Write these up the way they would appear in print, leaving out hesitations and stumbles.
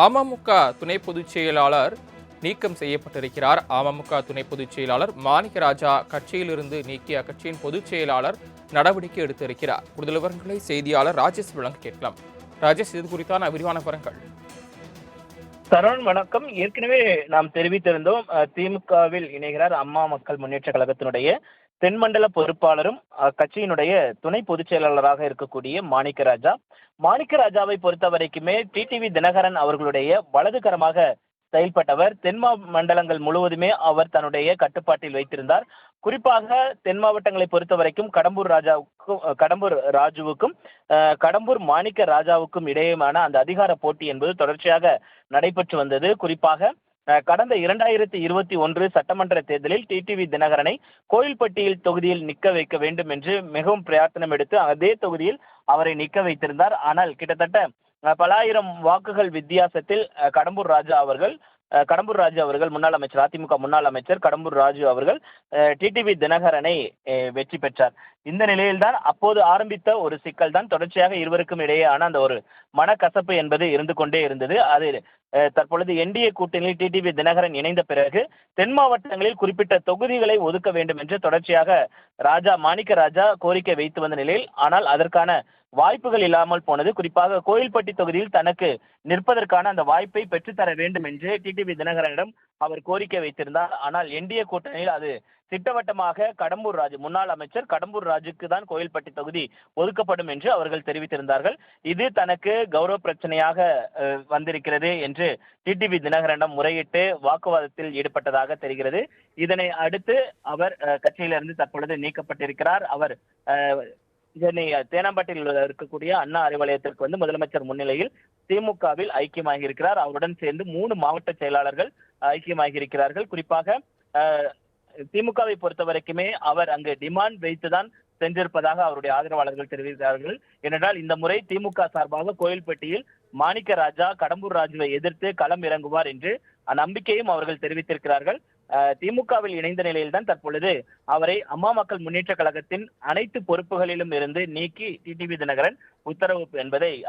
அமமுக துணை பொதுச் செயலாளர் நீக்கம் செய்யப்பட்டிருக்கிறார். அமமுக துணை பொதுச் செயலாளர் மாணிக்கராஜா கட்சியிலிருந்து நீக்கி அக்கட்சியின் பொதுச் செயலாளர் நடவடிக்கை எடுத்திருக்கிறார். கூடுதல் விவரங்களை செய்தியாளர் ராஜேஷ் வழங்க கேட்கலாம். ராஜேஷ், இது குறித்தான விரிவான விவரங்கள். சரவணன் வணக்கம். ஏற்கனவே நாம் தெரிவித்திருந்தோம், திமுகவில் இணைகிறார் அம்மா மக்கள் முன்னேற்ற கழகத்தினுடைய தென்மண்டல பொறுப்பாளரும் கட்சியினுடைய துணை பொதுச் செயலாளராக இருக்கக்கூடிய மாணிக்கராஜாவை பொறுத்த வரைக்குமே டிடிவி தினகரன் அவர்களுடைய வலதுகரமாக செயல்பட்டவர். தென் மண்டலங்கள் முழுவதுமே அவர் தன்னுடைய கட்டுப்பாட்டில் வைத்திருந்தார். குறிப்பாக தென் மாவட்டங்களை பொறுத்த வரைக்கும் கடம்பூர் ராஜுவுக்கும் கடம்பூர் மாணிக்க ராஜாவுக்கும் இடையேயான அந்த அதிகார போட்டி என்பது தொடர்ச்சியாக நடைபெற்று வந்தது. குறிப்பாக கடந்த 2021 சட்டமன்ற தேர்தலில் டிடிவி தினகரனை கோயில்பட்டியில் தொகுதியில் நிற்க வைக்க வேண்டும் என்று மிகவும் பிரயத்தனம் எடுத்து அதே தொகுதியில் அவரை நிற்க வைத்திருந்தார். ஆனால் கிட்டத்தட்ட பல ஆயிரம் வாக்குகள் வித்தியாசத்தில் கடம்பூர் ராஜு அவர்கள் முன்னாள் அமைச்சர், அதிமுக முன்னாள் அமைச்சர் கடம்பூர் ராஜு அவர்கள் டிடிவி தினகரனை வெற்றி பெற்றார். இந்த நிலையில்தான் அப்போது ஆரம்பித்த ஒரு சிக்கல் தான் தொடர்ச்சியாக இருவருக்கும் இடையேயான அந்த ஒரு மனக்கசப்பு என்பது இருந்து கொண்டே இருந்தது. அது தற்பொழுது என்டிஏ கூட்டணியில் டிடிவி தினகரன் இணைந்த பிறகு தென் மாவட்டங்களில் குறிப்பிட்ட தொகுதிகளை ஒதுக்க வேண்டும் என்று தொடர்ச்சியாக மாணிக்கராஜா கோரிக்கை வைத்து வந்த நிலையில், ஆனால் அதற்கான வாய்ப்புகள் இல்லாமல் போனது. குறிப்பாக கோயில்பட்டி தொகுதியில் தனக்கு நிற்பதற்கான அந்த வாய்ப்பை பெற்றுத்தர வேண்டும் என்று டிடிவி தினகரனிடம் அவர் கோரிக்கை வைத்திருந்தார். ஆனால் என்டிஏ கூட்டணியில் அது திட்டவட்டமாக முன்னாள் அமைச்சர் கடம்பூர் ராஜுக்கு தான் கோயில்பட்டி தொகுதி ஒதுக்கப்படும் என்று அவர்கள் தெரிவித்திருந்தார்கள். இது தனக்கு கௌரவ பிரச்சனையாக வந்திருக்கிறது என்று டிடிவி தினகரனிடம் முறையிட்டு வாக்குவாதத்தில் ஈடுபட்டதாக தெரிகிறது. இதனை அடுத்து அவர் கட்சியிலிருந்து தற்பொழுது நீக்கப்பட்டிருக்கிறார். அவர் தேனாம்பேட்டையில் இருக்கக்கூடிய அண்ணா அறிவாலயத்திற்கு முதலமைச்சர் முன்னிலையில் திமுகவில் ஐக்கியமாகி இருக்கிறார். அவருடன் சேர்ந்து 3 மாவட்ட செயலாளர்கள் ஐக்கியமாகி இருக்கிறார்கள். குறிப்பாக திமுகவை பொறுத்த வரைக்குமே அவர் அங்கு டிமாண்ட் வைத்துதான் சென்றிருப்பதாக அவருடைய ஆதரவாளர்கள் தெரிவித்தார்கள். ஏனென்றால் இந்த முறை திமுக சார்பாக கோயில்பட்டியில் மாணிக்கராஜா கடம்பூர் ராஜுவை எதிர்த்து களம் இறங்குவார் என்று நம்பிக்கையும் அவர்கள் தெரிவித்திருக்கிறார்கள். திமுகவில் இணைந்த நிலையில்தான் தற்பொழுது அவரை அம்மா மக்கள் முன்னேற்ற கழகத்தின் அனைத்து பொறுப்புகளிலும் இருந்து நீக்கி டிடிவி தினகரன் உத்தரவு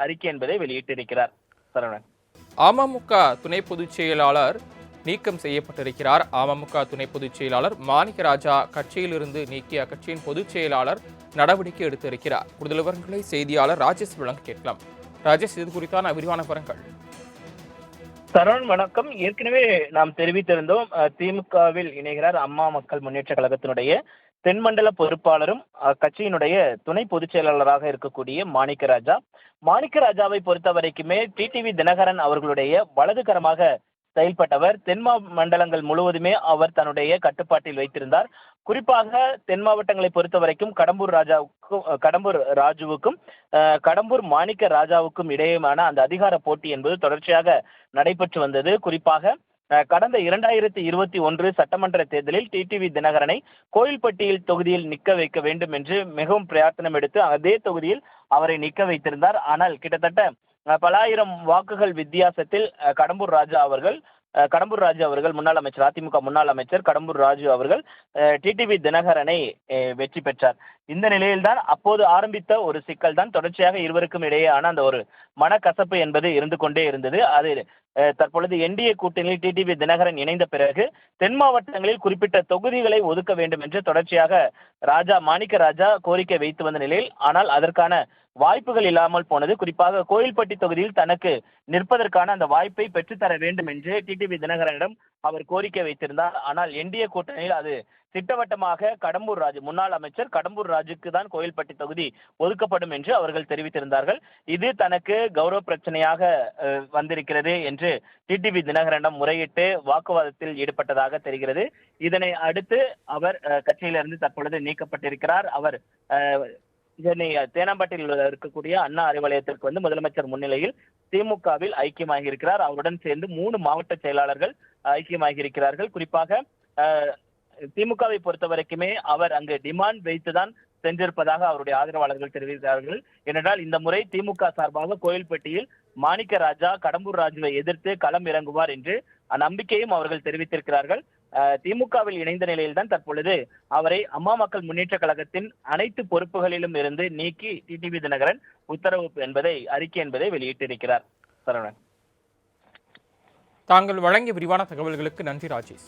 அறிக்கை என்பதை வெளியிட்டிருக்கிறார். சரவணன், அமமுக துணை பொதுச் செயலாளர் நீக்கம் செய்யப்பட்டிருக்கிறார். அமமுக துணை பொதுச் செயலாளர் மாணிக்கராஜா கட்சியிலிருந்து நீக்கி அக்கட்சியின் பொதுச் செயலாளர் நடவடிக்கை எடுத்திருக்கிறார். கூடுதல் விவரங்களை செய்தியாளர் ராஜேஷ் வழங்க கேட்கலாம். ராஜேஷ், இது குறித்தான விரிவான விவரங்கள். சரவணன் வணக்கம். ஏற்கனவே நாம் தெரிவித்திருந்தோம், திமுகவில் இணைகிறார் அம்மா மக்கள் முன்னேற்ற கழகத்தினுடைய தென்மண்டல பொறுப்பாளரும் கட்சியினுடைய துணை பொதுச் செயலாளராக இருக்கக்கூடிய மாணிக்கராஜாவை பொறுத்த வரைக்குமே டிடிவி தினகரன் அவர்களுடைய வலதுகரமாக செயல்பட்டவர். தென் மண்டலங்கள் முழுவதுமே அவர் தன்னுடைய கட்டுப்பாட்டில் வைத்திருந்தார். குறிப்பாக தென் மாவட்டங்களை பொறுத்த வரைக்கும் கடம்பூர் ராஜுவுக்கும் கடம்பூர் மாணிக்க ராஜாவுக்கும் இடையேயான அந்த அதிகார போட்டி என்பது தொடர்ச்சியாக நடைபெற்று வந்தது. குறிப்பாக கடந்த 2021 சட்டமன்ற தேர்தலில் டிடிவி தினகரனை கோயில்பட்டியில் தொகுதியில் நிற்க வைக்க வேண்டும் என்று மிகவும் பிரயத்தனம் எடுத்து அதே தொகுதியில் அவரை நிற்க வைத்திருந்தார். ஆனால் கிட்டத்தட்ட பல ஆயிரம் வாக்குகள் வித்தியாசத்தில் கடம்பூர் ராஜு அவர்கள் முன்னாள் அமைச்சர், அதிமுக முன்னாள் அமைச்சர் கடம்பூர் ராஜு அவர்கள் டிடிவி தினகரனை வெற்றி பெற்றார். இந்த நிலையில்தான் அப்போது ஆரம்பித்த ஒரு சிக்கல் தான் தொடர்ச்சியாக இருவருக்கும் இடையேயான அந்த ஒரு மனக்கசப்பு என்பது இருந்து கொண்டே இருந்தது. அது தற்பொழுது என்டிஏ கூட்டணியில் டிடிவி தினகரன் இணைந்த பிறகு தென் மாவட்டங்களில் குறிப்பிட்ட தொகுதிகளை ஒதுக்க வேண்டும் என்று தொடர்ச்சியாக மாணிக்கராஜா கோரிக்கை வைத்து வந்த நிலையில், ஆனால் அதற்கான வாய்ப்புகள் இல்லாமல் போனது. குறிப்பாக கோயில்பட்டி தொகுதியில் தனக்கு நிற்பதற்கான அந்த வாய்ப்பை பெற்றுத்தர வேண்டும் என்று டிடிவி தினகரனிடம் அவர் கோரிக்கை வைத்திருந்தார். ஆனால் என்டிஏ கூட்டணியில் அது திட்டவட்டமாக முன்னாள் அமைச்சர் கடம்பூர் ராஜுக்கு தான் கோயில்பட்டி தொகுதி ஒதுக்கப்படும் என்று அவர்கள் தெரிவித்திருந்தார்கள். இது தனக்கு கௌரவ பிரச்சனையாக வந்திருக்கிறது என்று டிடிவி தினகரனிடம் முறையிட்டு வாக்குவாதத்தில் ஈடுபட்டதாக தெரிகிறது. இதனை அடுத்து அவர் கட்சியிலிருந்து தற்பொழுது நீக்கப்பட்டிருக்கிறார். அவர் தேனாம்பேட்டையில் இருக்கக்கூடிய அண்ணா அறிவாலயத்திற்கு முதலமைச்சர் முன்னிலையில் திமுகவில் ஐக்கியமாகி இருக்கிறார். அவருடன் சேர்ந்து 3 மாவட்ட செயலாளர்கள் ஐக்கியமாகி இருக்கிறார்கள். குறிப்பாக திமுகவை பொறுத்த வரைக்குமே அவர் அங்கு டிமாண்ட் வைத்துதான் சென்றிருப்பதாக அவருடைய ஆதரவாளர்கள் தெரிவித்தார்கள். ஏனென்றால் இந்த முறை திமுக சார்பாக கோயில்பட்டியில் மாணிக்கராஜா கடம்பூர் ராஜுவை எதிர்த்து களம் இறங்குவார் என்று நம்பிக்கையும் அவர்கள் தெரிவித்திருக்கிறார்கள். திமுகவில் இணைந்த நிலையில்தான் தற்பொழுது அவரை அம்மா மக்கள் முன்னேற்ற கழகத்தின் அனைத்து பொறுப்புகளிலும் இருந்து நீக்கி டிடிவி தினகரன் உத்தரவு அறிக்கை என்பதை வெளியிட்டிருக்கிறார். சரவணன். தாங்கள் வழங்கிய விரிவான தகவல்களுக்கு நன்றி ராஜேஷ்.